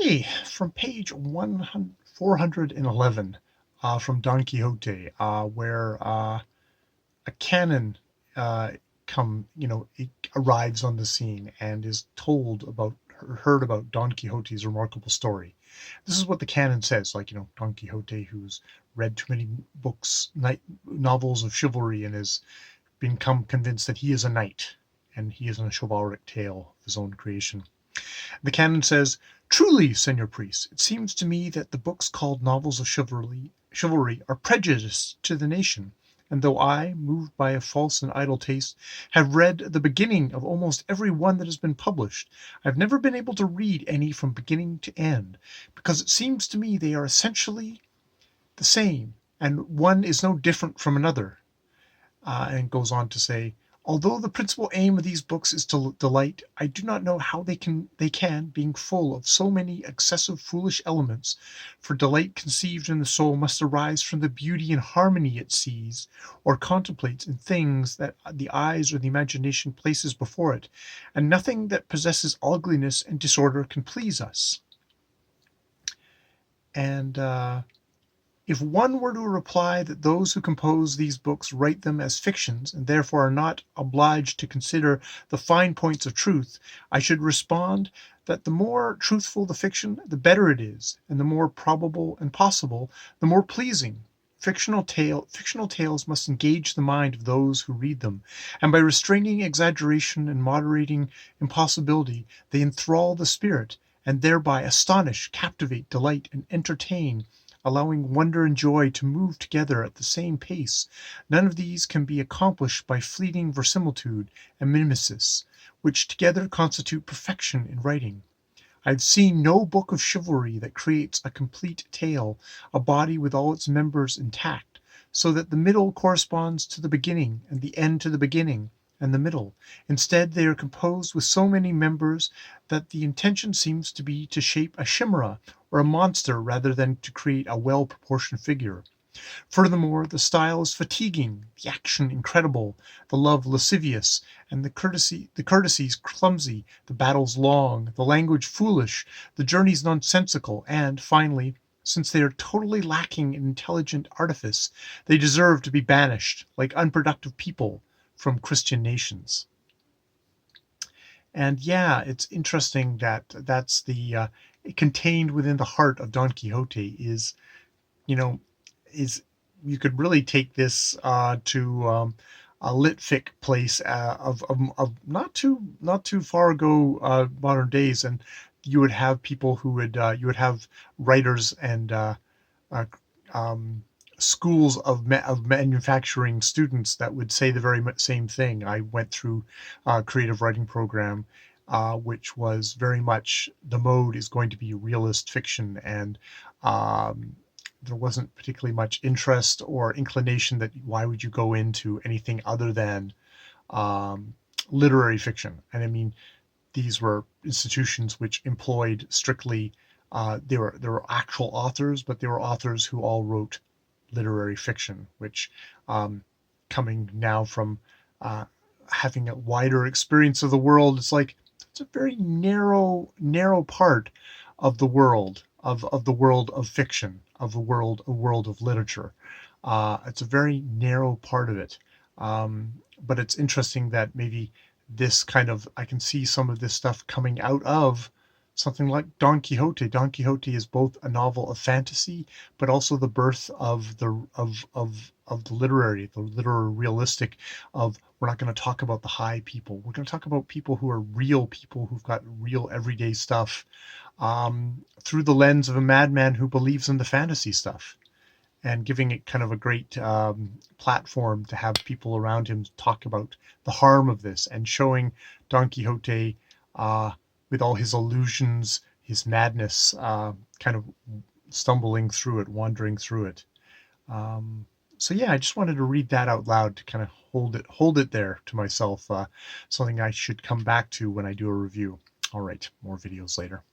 Okay, from page 411 from Don Quixote, where a canon uh, it arrives on the scene and is told about, heard about Don Quixote's remarkable story. This is what the canon says, like, Don Quixote, who's read too many books, novels of chivalry, and has become convinced that he is a knight, and he is in a chivalric tale of his own creation. The canon says, "Truly, Senor Priest, it seems to me that the books called novels of chivalry are prejudiced to the nation, and though I, moved by a false and idle taste, have read the beginning of almost every one that has been published, I have never been able to read any from beginning to end, because it seems to me they are essentially the same, and one is no different from another." And goes on to say, "Although the principal aim of these books is to delight, I do not know how they can, being full of so many excessive foolish elements, for delight conceived in the soul must arise from the beauty and harmony it sees or contemplates in things that the eyes or the imagination places before it, and nothing that possesses ugliness and disorder can please us." And if one were to reply that those who compose these books write them as fictions, and therefore are not obliged to consider the fine points of truth, I should respond that the more truthful the fiction, the better it is, and the more probable and possible, the more pleasing. Fictional tales must engage the mind of those who read them, and by restraining exaggeration and moderating impossibility, they enthrall the spirit, and thereby astonish, captivate, delight, and entertain, allowing wonder and joy to move together at the same pace. None of these can be accomplished by fleeting verisimilitude and mimesis, which together constitute perfection in writing. I have seen no book of chivalry that creates a complete tale, a body with all its members intact, so that the middle corresponds to the beginning, and the end to the beginning and the middle. Instead, they are composed with so many members that the intention seems to be to shape a chimera or a monster rather than to create a well-proportioned figure. Furthermore, the style is fatiguing, the action incredible, the love lascivious, and the courtesies clumsy, the battles long, the language foolish, the journeys nonsensical, and, finally, since they are totally lacking in intelligent artifice, they deserve to be banished, like unproductive people, from Christian nations. And yeah, it's interesting that that's the contained within the heart of Don Quixote is, you know, is you could really take this to a litfic place of not too far ago, modern days, and you would have people who would you would have writers and uh, um, schools of manufacturing students that would say the very same thing. I went through a creative writing program, which was very much the mode is going to be realist fiction, and um, there wasn't particularly much interest or inclination that why would you go into anything other than um, literary fiction. And I mean, these were institutions which employed strictly there were actual authors, but they were authors who all wrote literary fiction, which coming now from uh, having a wider experience of the world, it's like it's a very narrow part of the world of the world of fiction, of a world of literature. It's a very narrow part of it. But it's interesting that maybe this kind of I can see some of this stuff coming out of something like Don Quixote. Don Quixote is both a novel of fantasy, but also the birth of the literary realistic. Of we're not going to talk about the high people. We're going to talk about people who are real people who've got real everyday stuff, through the lens of a madman who believes in the fantasy stuff, and giving it kind of a great platform to have people around him talk about the harm of this, and showing Don Quixote with all his illusions, his madness, kind of stumbling through it, wandering through it. Um, so yeah, I just wanted to read that out loud to kind of hold it there to myself. Something I should come back to when I do a review. All right, more videos later.